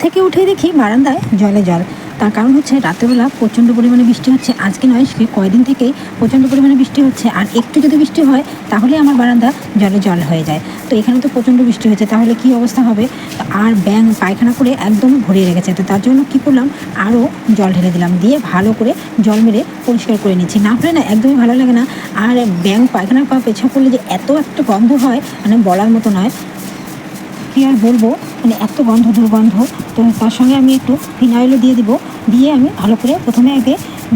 থেকে উঠে দেখি বারান্দায় জলে জল। তার কারণ হচ্ছে রাত্রেবেলা প্রচণ্ড পরিমাণে বৃষ্টি হচ্ছে। আজকে নয়, সে কয়দিন থেকেই প্রচণ্ড পরিমাণে বৃষ্টি হচ্ছে। আর একটু যদি বৃষ্টি হয় তাহলে আমার বারান্দা জলে জল হয়ে যায়। তো এখানে তো প্রচণ্ড বৃষ্টি হয়েছে, তাহলে কি অবস্থা হবে। আর ব্যাঙ পায়খানা করে একদম ভরিয়ে রেখেছে। তো তার জন্য কী করলাম, আরও জল ঢেলে দিলাম, দিয়ে ভালো করে জল মেরে পরিষ্কার করে নিচ্ছি। না হলে না একদমই ভালো লাগে না। আর ব্যাঙ পায়খানা পা পেছাব করলে যে এত একটা গন্ধ হয়, মানে বলার মতো নয়। কী আর বলবো, মানে এত গন্ধ, দুর্গন্ধ। তো তার সঙ্গে আমি একটু ফিনাইলও দিয়ে দিব। দিয়ে আমি ভালো করে প্রথমে আগে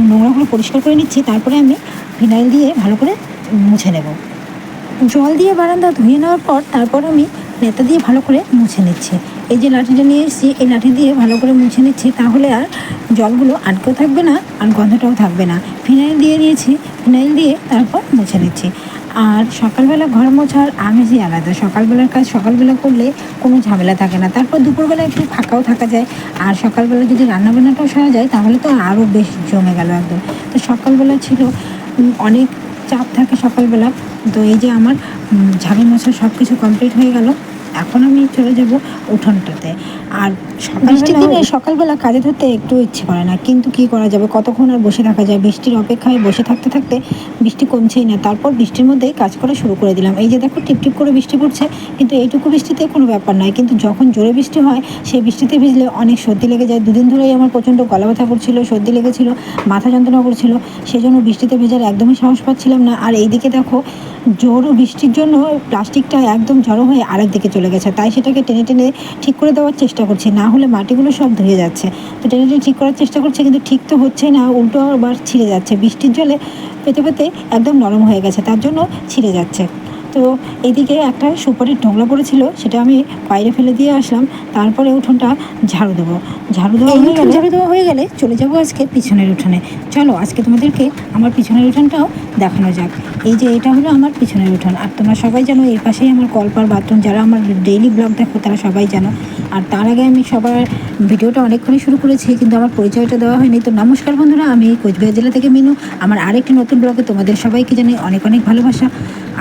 নোংরাগুলো পরিষ্কার করে নিচ্ছি, তারপরে আমি ফিনাইল দিয়ে ভালো করে মুছে নেব। জল দিয়ে বারান্দা ধুয়ে নেওয়ার পর তারপর আমি নেতা দিয়ে ভালো করে মুছে নিচ্ছি। এই যে লাঠিটা নিয়ে এসেছি, এই লাঠি দিয়ে ভালো করে মুছে নিচ্ছি, তাহলে আর জলগুলো আটকেও থাকবে না আর গন্ধটাও থাকবে না। ফিনাইল দিয়ে নিয়েছি, ফিনাইল দিয়ে তারপর মুছে নিচ্ছি। আর সকালবেলা ঘর মোছার আমেজই আলাদা। সকালবেলার কাজ সকালবেলা করলে কোনো ঝামেলা থাকে না। তারপর দুপুরবেলা একটু ফাঁকাও থাকা যায়। আর সকালবেলা যদি রান্নাবান্নাটাও সারা যায় তাহলে তো আরও বেশ জমে গেল একদম। তো সকালবেলা ছিল অনেক চাপ থাকে সকালবেলা। তো এই যে আমার ঝাড়ু মোছা সব কিছু কমপ্লিট হয়ে গেল। এখন আমি চলে যাব উঠোনটাতে। আর বৃষ্টির দিনে সকালবেলা কাজে ধরতে একটু ইচ্ছে করে না, কিন্তু কি করা যাবে, কতক্ষণ আর বসে থাকা যায়। বৃষ্টির অপেক্ষায় বসে থাকতে থাকতে বৃষ্টি কমছেই না। তারপর বৃষ্টির মধ্যেই কাজ করা শুরু করে দিলাম। এই যে দেখো, টিপটিপ করে বৃষ্টি পড়ছে, কিন্তু এইটুকু বৃষ্টিতে কোনো ব্যাপার নয়। কিন্তু যখন জোরে বৃষ্টি হয়, সেই বৃষ্টিতে ভিজলে অনেক সর্দি লেগে যায়। দুদিন ধরেই আমার প্রচণ্ড গলা ব্যথা করছিল, সর্দি লেগেছিল, মাথা যন্ত্রণা করছিল। সেই জন্য বৃষ্টিতে ভেজার একদমই সাহস পাচ্ছিলাম না। আর এইদিকে দেখো, জোরও বৃষ্টির জন্য প্লাস্টিকটা একদম জড়ো হয়ে আরেক দিকে চলে গেছে। তাই সেটাকে টেনে টেনে ঠিক করে দেওয়ার চেষ্টা করছি, না হলে মাটিগুলো সব ধুয়ে যাচ্ছে। তো টেনে টেনে ঠিক করার চেষ্টা করছে, কিন্তু ঠিক তো হচ্ছেই না, উল্টো আবার ছিঁড়ে যাচ্ছে। বৃষ্টির জলে পেতে পেতে একদম নরম হয়ে গেছে, তার জন্য ছিঁড়ে যাচ্ছে। তো এইদিকে একটা সুপারির ঢোকলা পড়েছিল, সেটা আমি বাইরে ফেলে দিয়ে আসলাম। তারপরে উঠোনটা ঝাড়ু দেবো। ঝাড়ু দেওয়া হয়ে গেলে চলে যাব আজকে পিছনের উঠোনে। চলো আজকে তোমাদেরকে আমার পিছনের উঠোনটাও দেখানো যাক। এই যে এটা হলো আমার পিছনের উঠোন। আর তোমরা সবাই জানো এর পাশেই আমার কলপার বাথরুম। যারা আমার ডেইলি ব্লগ দেখো তারা সবাই জানো। আর তার আগে আমি সবার ভিডিওটা অনেকক্ষণই শুরু করেছি, কিন্তু আমার পরিচয়টা দেওয়া হয়নি। তো নমস্কার বন্ধুরা, আমি কোচবিহার জেলা থেকে মিনু। আমার আরেকটি নতুন ব্লগে তোমাদের সবাইকে জানাই অনেক অনেক ভালোবাসা।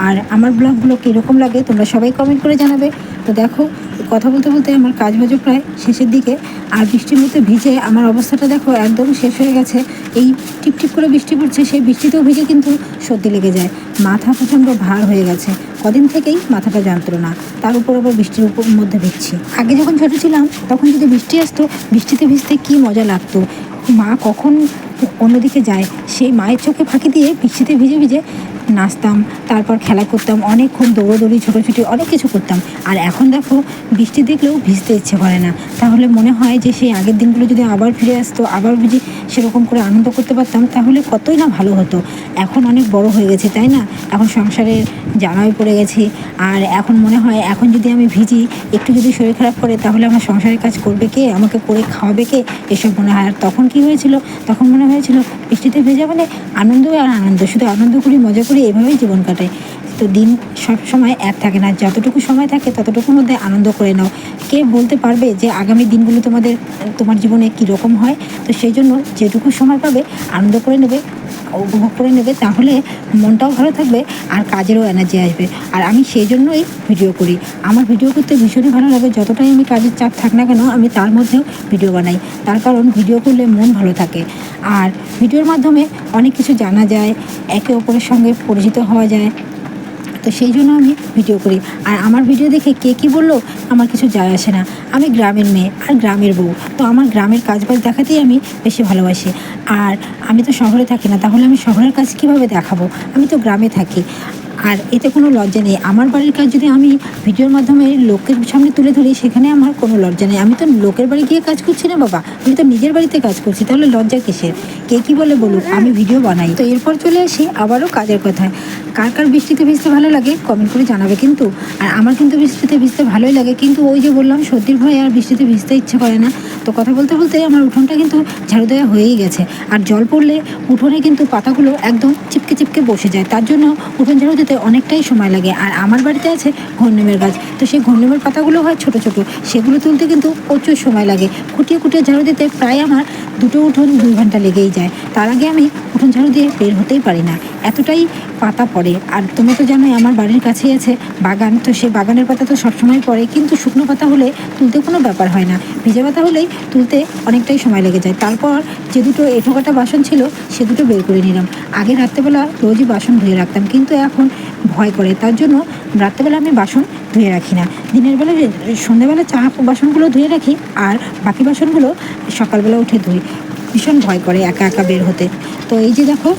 আর আমার ব্লগগুলো কীরকম লাগে তোমরা সবাই কমেন্ট করে জানাবে। তো দেখো, কথা বলতে বলতে আমার কাজ বাজও প্রায় শেষের দিকে। আর বৃষ্টির মধ্যে ভিজে আমার অবস্থাটা দেখো একদম শেষ হয়ে গেছে। এই টিপটিপ করে বৃষ্টি পড়ছে, সেই বৃষ্টিতেও ভিজে কিন্তু সর্দি লেগে যায়। মাথা প্রচণ্ড ভার হয়ে গেছে, কদিন থেকেই মাথাটা যন্ত্রণা, তার উপর আবার বৃষ্টির মধ্যে ভিজছি। আগে যখন ছোটো ছিলাম তখন যদি বৃষ্টি আসতো, বৃষ্টিতে ভিজতে কী মজা লাগতো। মা কখন অন্যদিকে যায়, সেই মায়ের চোখে ফাঁকি দিয়ে বৃষ্টিতে ভিজে ভিজে নাচতাম, তারপর খেলা করতাম, অনেকক্ষণ দৌড়োদৌড়ি, ছোটোছুটি অনেক কিছু করতাম। আর এখন দেখো, বৃষ্টি দেখলেও ভিজতে ইচ্ছে করে না। তাহলে মনে হয় যে সেই আগের দিনগুলো যদি আবার ফিরে আসতো, আবার বুঝি সেরকম করে আনন্দ করতে পারতাম, তাহলে কতই না ভালো হতো। এখন অনেক বড় হয়ে গেছে, তাই না? এখন সংসারের জামাই পড়ে গেছি। আর এখন মনে হয় এখন যদি আমি ভিজি, একটু যদি শরীর খারাপ করে, তাহলে আমার সংসারের কাজ করবে কে, আমাকে করে খাওয়াবে কে, এসব মনে হয়। আর তখন কি হয়েছিল, তখন মনে হয়েছিল বৃষ্টিতে ভেজা মানে আনন্দ আর আনন্দ, শুধু আনন্দ করি, মজা করি, এভাবেই জীবন কাটায়। তো দিন সব সময় এক থাকে না, যতটুকু সময় থাকে ততটুকুর মধ্যে আনন্দ করে নাও। কে বলতে পারবে যে আগামী দিনগুলো তোমার জীবনে কীরকম হয়। তো সেই জন্য যেটুকু সময় পাবে আনন্দ করে নেবে, উপভোগ করে নেবে, তাহলে মনটাও ভালো থাকবে আর কাজেরও এনার্জি আসবে। আর আমি সেই জন্যই ভিডিও করি। আমার ভিডিও করতে ভীষণই ভালো লাগে। যতটাই আমি কাজের চাপ থাক না কেন, আমি তার মধ্যেও ভিডিও বানাই। তার কারণ ভিডিও করলে মন ভালো থাকে। আর ভিডিওর মাধ্যমে অনেক কিছু জানা যায়, একে অপরের সঙ্গে পরিচিত হওয়া যায়। তো সেই জন্য আমি ভিডিও করি। আর আমার ভিডিও দেখে কে কী বললো আমার কিছু যায় আসে না। আমি গ্রামের মেয়ে আর গ্রামের বউ, তো আমার গ্রামের কাজবাজ দেখাতেই আমি বেশি ভালোবাসি। আর আমি তো শহরে থাকি না, তাহলে আমি শহরের কাজ কীভাবে দেখাবো? আমি তো গ্রামে থাকি। আর এতে কোনো লজ্জা নেই। আমার বাড়ির কাজ যদি আমি ভিডিওর মাধ্যমে লোকের সামনে তুলে ধরি, সেখানে আমার কোনো লজ্জা নেই। আমি তো লোকের বাড়ি গিয়ে কাজ করছি না বাবা, আমি তো নিজের বাড়িতে কাজ করছি, তাহলে লজ্জা কিসের? কে কী বলে বলুক, আমি ভিডিও বানাই। তো এরপর চলে আসি আবারও কাজের কথায়। কার কার বৃষ্টিতে ভিজতে ভালো লাগে কমেন্ট করে জানাবে কিন্তু। আর আমার কিন্তু বৃষ্টিতে ভিজতে ভালোই লাগে, কিন্তু ওই যে বললাম সর্দির ভয়ে আর বৃষ্টিতে ভিজতে ইচ্ছে করে না। তো কথা বলতে বলতে আমার উঠোনটা কিন্তু ঝাড়ু দেওয়া হয়েই গেছে। আর জল পড়লে উঠোনে কিন্তু পাতাগুলো একদম চিপকে চিপকে বসে যায়, তার জন্য উঠোন ঝাড়ু দিতে অনেকটাই সময় লাগে। আর আমার বাড়িতে আছে ঘূর্ণিমের গাছ, তো সেই ঘূর্ণিমের পাতাগুলো হয় ছোট ছোট, সেগুলো তুলতে কিন্তু প্রচুর সময় লাগে। খুঁটিয়ে খুঁটিয়ে ঝাড়ু দিতে প্রায় আমার দুটো উঠোন 2 ঘন্টা লেগেই যায়। তার আগে আমি উঠোন ঝাড়ু দিয়ে বের হতেই পারি না। এতটাই পাতা পড়ে। আর তুমি তো জানোই আমার বাড়ির কাছেই আছে বাগান, তো সেই বাগানের পাতা তো সবসময় পড়ে, কিন্তু শুকনো পাতা হলে তুলতে কোনো ব্যাপার হয় না, ভিজে পাতা হলেই তুলতে অনেকটাই সময় লেগে যায়। তারপর যে দুটো এঁঠোকাটা বাসন ছিল সে দুটো বের করে নিলাম। আগে রাত্রেবেলা রোজই বাসন ধুয়ে রাখতাম, কিন্তু এখন ভয় করে, তার জন্য রাত্রেবেলা আমি বাসন ধুয়ে রাখি না। দিনের বেলা সন্ধ্যেবেলা চা বাসনগুলো ধুয়ে রাখি, আর বাকি বাসনগুলো সকালবেলা উঠে ধুই। ভীষণ ভয় করে একা একা বের হতে। তো এই যে দেখো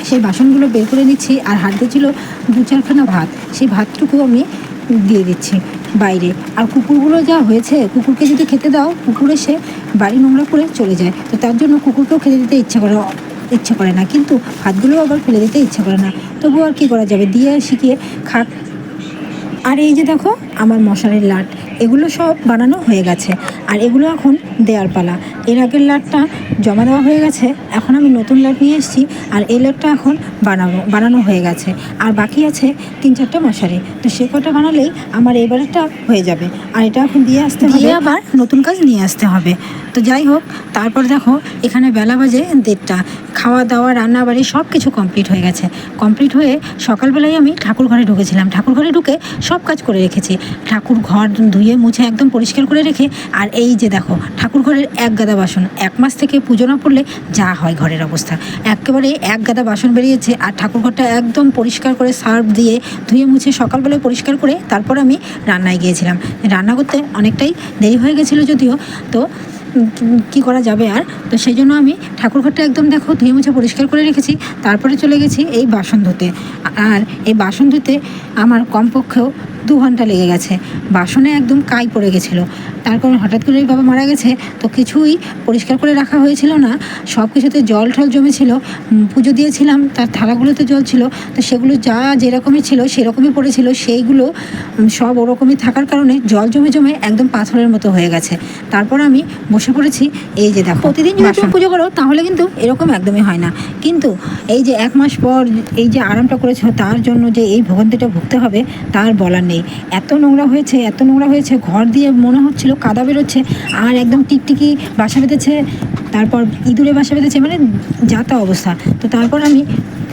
সেই বাসনগুলো বের করে নিচ্ছি, আর হাঁড়িতে ছিল 2-4খানা ভাত, সেই ভাতটুকু আমি দিয়ে দিচ্ছি বাইরে। আর কুকুরগুলো যা হয়েছে, কুকুরকে যদি খেতে দাও কুকুর এসে বাড়ি নোংরা করে চলে যায়, তো তার জন্য কুকুরকেও খেতে দিতে ইচ্ছে করে না, কিন্তু ভাতগুলো আবার ফেলে দিতে ইচ্ছে করে না। তবুও আর কী করা যাবে, দিয়ে শিখিয়ে খাক। আর এই যে দেখো আমার মশারির লাট, এগুলো সব বানানো হয়ে গেছে, আর এগুলো এখন দেওয়ার পালা। এর আগের লাটটা জমা দেওয়া হয়ে গেছে, এখন আমি নতুন লাট নিয়ে এসেছি, আর এই লাটটা এখন বানানো হয়ে গেছে। আর বাকি আছে 3-4টা মশারি, তো সে কটা বানালেই আমার এইবারেরটা হয়ে যাবে। আর এটা এখন দিয়ে আসতে হবে, আবার নতুন কাজ নিয়ে আসতে হবে। তো যাই হোক, তারপর দেখো এখানে বেলা বাজে 1:30, খাওয়া দাওয়া রান্না বাড়ি সব কিছু কমপ্লিট হয়ে গেছে। কমপ্লিট হয়ে সকালবেলায় আমি ঠাকুর ঘরে ঢুকেছিলাম, ঠাকুর ঘরে ঢুকে সব কাজ করে রেখেছি, ঠাকুর ঘর ধুয়ে মুছে একদম পরিষ্কার করে রেখে। আর এই যে দেখো ঠাকুর ঘরের এক গাদা বাসন, 1 মাস থেকে পুজো না পড়লে যা হয় ঘরের অবস্থা, একেবারে এক গাদা বাসন বেরিয়েছে। আর ঠাকুর ঘরটা একদম পরিষ্কার করে সার্ফ দিয়ে ধুয়ে মুছে সকালবেলায় পরিষ্কার করে তারপর আমি রান্নায় গিয়েছিলাম। রান্না করতে অনেকটাই দেরি হয়ে গেছিলো যদিও, তো কি করা যাবে আর। তো সেই জন্য আমি ঠাকুরঘরটা একদম দেখো ধুয়ে মুছে পরিষ্কার করে রেখেছি। তারপরে চলে গেছি এই বাসন ধুতে, আর এই বাসন ধুতে আমার কমপক্ষেও 2 ঘন্টা লেগে গেছে। বাসনে একদম কাই পড়ে গেছিলো, তার কারণ হঠাৎ করে বাবা মারা গেছে, তো কিছুই পরিষ্কার করে রাখা হয়েছিল না, সব কিছুতে জল ঠল জমেছিল। পুজো দিয়েছিলাম, তার থালাগুলোতে জল ছিল, তো সেগুলো যা যেরকমই ছিল সেরকমই পড়েছিল, সেইগুলো সব ওরকমই থাকার কারণে জল জমে জমে একদম পাথরের মতো হয়ে গেছে। তারপর আমি বসে পড়েছি। এই যে দেখো, প্রতিদিন যদি তুমি পুজো করো তাহলে কিন্তু এরকম একদমই হয় না, কিন্তু এই যে 1 মাস পর এই যে আরামটা করেছো, তার জন্য যে এই ভোগান্তিটা ভুগতে হবে তার বলার নেই। এত নোংরা হয়েছে, ঘর দিয়ে মনে হচ্ছিল কাদা বেরোচ্ছে, আর একদম টিকটিকি বাসা বেঁধেছে, তারপর ইঁদুরে বাসা বেঁধেছে, মানে যাতা অবস্থা। তো তারপর আমি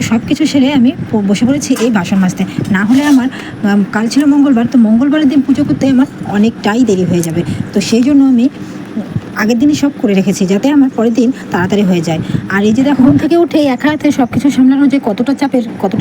সব কিছু সেরে আমি বসে পড়েছি এই বাসন মাজতে। না হলে আমার কাল ছিল মঙ্গলবার, তো মঙ্গলবারের দিন পুজো করতে আমার অনেকটাই দেরি হয়ে যাবে। তো সেই জন্য আমি আগের দিনই সব করে রেখেছি, যাতে আমার পরের দিন তাড়াতাড়ি হয়ে যায়। আর এই যে দেখো ঘুম থেকে উঠে একা হাতে সব কিছু সামলানো যে কতটা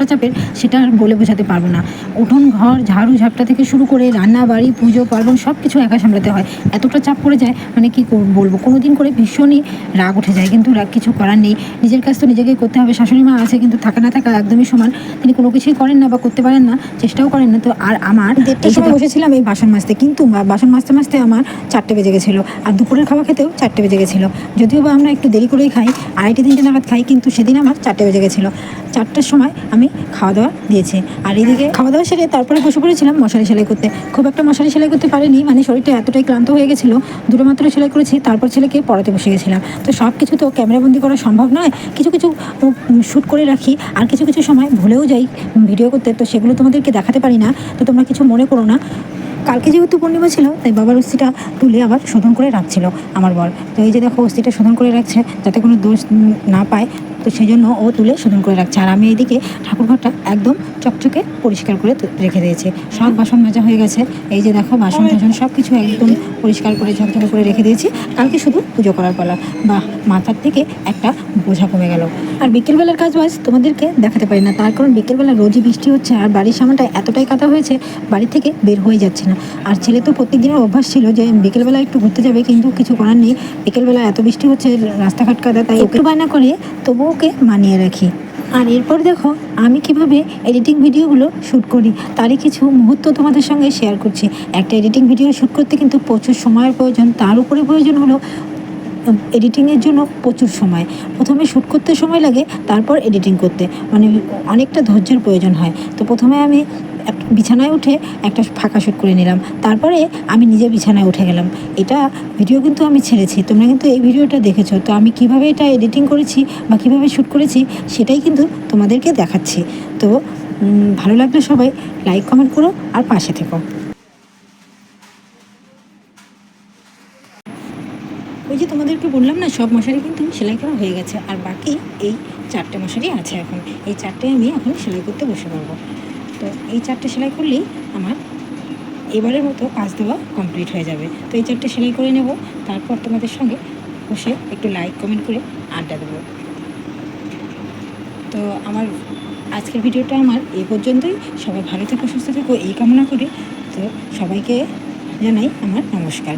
চাপের সেটা আর বলে বোঝাতে পারবো না। উঠোন ঘর ঝাড়ু ঝাপটা থেকে শুরু করে রান্না বাড়ি পুজো পার্বণ সব কিছু একা সামলাতে হয়, এতটা চাপ পড়ে যায়, মানে কি বলবো। কোনো দিন করে ভীষণই রাগ উঠে যায়, কিন্তু রাগ কিছু করার নেই, নিজের কাজ তো নিজেকেই করতে হবে। শাশুড়ি মা আছে, কিন্তু থাকা না থাকা একদমই সমান, তিনি কোনো কিছুই করেন না বা করতে পারেন না, চেষ্টাও করেন না। তো আর আমার 1:30টার সময় বসেছিলাম এই বাসন মাজতে, কিন্তু বাসন মাজতে আমার 4টে বেজে গেছিলো, আর দুপুরের খাওয়া খেতেও 4টে বেজে গেছিলো। যদিও বা আমরা একটু দেরি করেই খাই, 2:30-3টে নাগাদ খাই, কিন্তু সেদিন আমার 4টে বেজে গেছিলো। 4টার সময় আমি খাওয়া দাওয়া দিয়েছি, আর এদিকে খাওয়া দাওয়া সেরে তারপরে বসে পড়েছিলাম মশারি সেলাই করতে। খুব একটা মশারি সেলাই করতে পারিনি, মানে শরীরটা এতটাই ক্লান্ত হয়ে গেছিলো, 2টো মাত্র সেলাই করেছি, তারপর ছেলেকে পড়াতে বসে গেছিলাম। তো সব কিছু তো ক্যামেরাবন্দি করা সম্ভব নয়, কিছু কিছু শ্যুট করে রাখি, আর কিছু কিছু সময় ভুলেও যাই ভিডিও করতে, তো সেগুলো তোমাদেরকে দেখাতে পারি না, তো তোমরা কিছু মনে করো না। কালকে যেহেতু পূর্ণিমা ছিল, তাই বাবার অস্থিটা তুলে আবার শোধন করে রাখছিল আমার বর। তো এই যে দেখো অস্থিটা শোধন করে রাখছে, যাতে কোনো দোষ না পায়, তো সেই জন্য ও তুলে শোধন করে রাখছে। আর আমি এইদিকে ঠাকুরঘরটা একদম চকচকে পরিষ্কার করে রেখে দিয়েছি, সব বাসন মাজা হয়ে গেছে। এই যে দেখো বাসন টাসন সব কিছু একদম পরিষ্কার করে ঝকঝকে করে রেখে দিয়েছি, কালকে শুধু পুজো করার পালা। বাহ, মাথার থেকে একটা বোঝা কমে গেল। আর বিকেলবেলার কাজ বাজ তোমাদেরকে দেখাতে পারি না, তার কারণ বিকেলবেলা রোজই বৃষ্টি হচ্ছে, আর বাড়ির সামনেটা এতটাই কাদা হয়েছে বাড়ি থেকে বের হয়ে যাচ্ছে না। আর ছেলে তো প্রত্যেক দিনের অভ্যাস ছিল যে বিকেলবেলা একটু ঘুরতে যাবে, কিন্তু কিছু করার নেই, বিকেলবেলা এত বৃষ্টি হচ্ছে, রাস্তাঘাট কাদা, তাই একটু বায়না করে তবু ওকে মানিয়ে রাখি। আর এরপর দেখো আমি কিভাবে এডিটিং ভিডিওগুলো শ্যুট করি, তারই কিছু মুহূর্ত তোমাদের সঙ্গে শেয়ার করছি। একটা এডিটিং ভিডিও শ্যুট করতে কিন্তু প্রচুর সময়ের প্রয়োজন, তার উপরে প্রয়োজন হলো এডিটিংয়ের জন্য প্রচুর সময়। প্রথমে শ্যুট করতে সময় লাগে, তারপর এডিটিং করতে মানে অনেকটা ধৈর্যের প্রয়োজন হয়। তো প্রথমে আমি বিছানায় উঠে একটা ফাঁকা শ্যুট করে নিলাম, তারপরে আমি নিজে বিছানায় উঠে গেলাম। এটা ভিডিও কিন্তু আমি ছেড়েছি, তোমরা কিন্তু এই ভিডিওটা দেখেছো। তো আমি কিভাবে এটা এডিটিং করেছি বা কীভাবে শ্যুট করেছি সেটাই কিন্তু তোমাদেরকে দেখাচ্ছি। তো ভালো লাগলে সবাই লাইক কমেন্ট করো আর পাশে থেকো। ওই যে তোমাদেরকে বললাম না, সব মশারি কিন্তু সেলাই করা হয়ে গেছে, আর বাকি এই 4টে মশারি আছে। এখন এই 4টে আমি এখন সেলাই করতে বসে পড়বো। তো এই 4টে সেলাই করলেই আমার এবারের মতো কাজ দেওয়া কমপ্লিট হয়ে যাবে। তো এই 4টে সেলাই করে নেব, তারপর তোমাদের সঙ্গে বসে একটু লাইক কমেন্ট করে আড্ডা দেবো। তো আমার আজকের ভিডিওটা আমার এই পর্যন্তই। সবাই ভালো থেকো, সুস্থ থেকো এই কামনা করি। তো সবাইকে জানাই আমার নমস্কার।